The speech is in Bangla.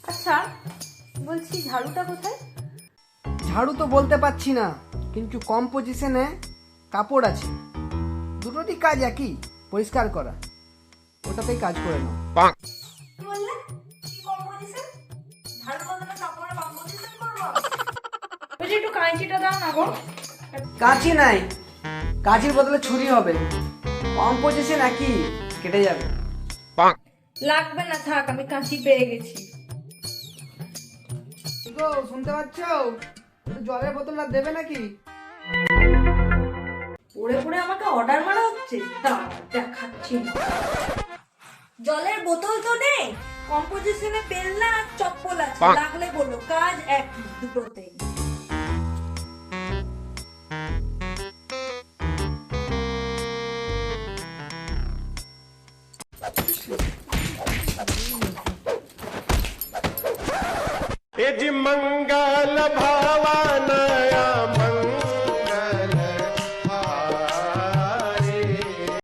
আচ্ছা, বলছি ঝাড়ুটা কোথায়? ঝাড়ু তো বলতে পারছি না, কিন্তু কম পজিশনে কাপড় আছে। দুটোরই কাজ একই, পরিষ্কার করা। ওটাতেই কাজ করে নাও। কি বললে? কি কম্পোজিশন? ঝাড়ু বদলে কাপড়ে কম্পোজিশন করবো? বলছি একটু কাঁচিটা দাও না গো। কাঁচি নাই, কাঁচির বদলে ছুরি হবে। কম পজিশন একই, কেটে যাবে। লাগবে না, থাক, আমি কাঁচি পেয়ে গেছি। কি গো, শুনতে পাচ্ছ? একটু জলের বোতলটা দেবে নাকি? পড়ে পড়ে আমাকে অর্ডার মারা হচ্ছে। দাঁড়াও, দেখাচ্ছি না। জলের বোতল তো নেই, কম্পোজিশনে বেলনা আর চপ্পল আছে, লাগলে বলো, কাজ একই দুটোতেই। यजि मंगल भवन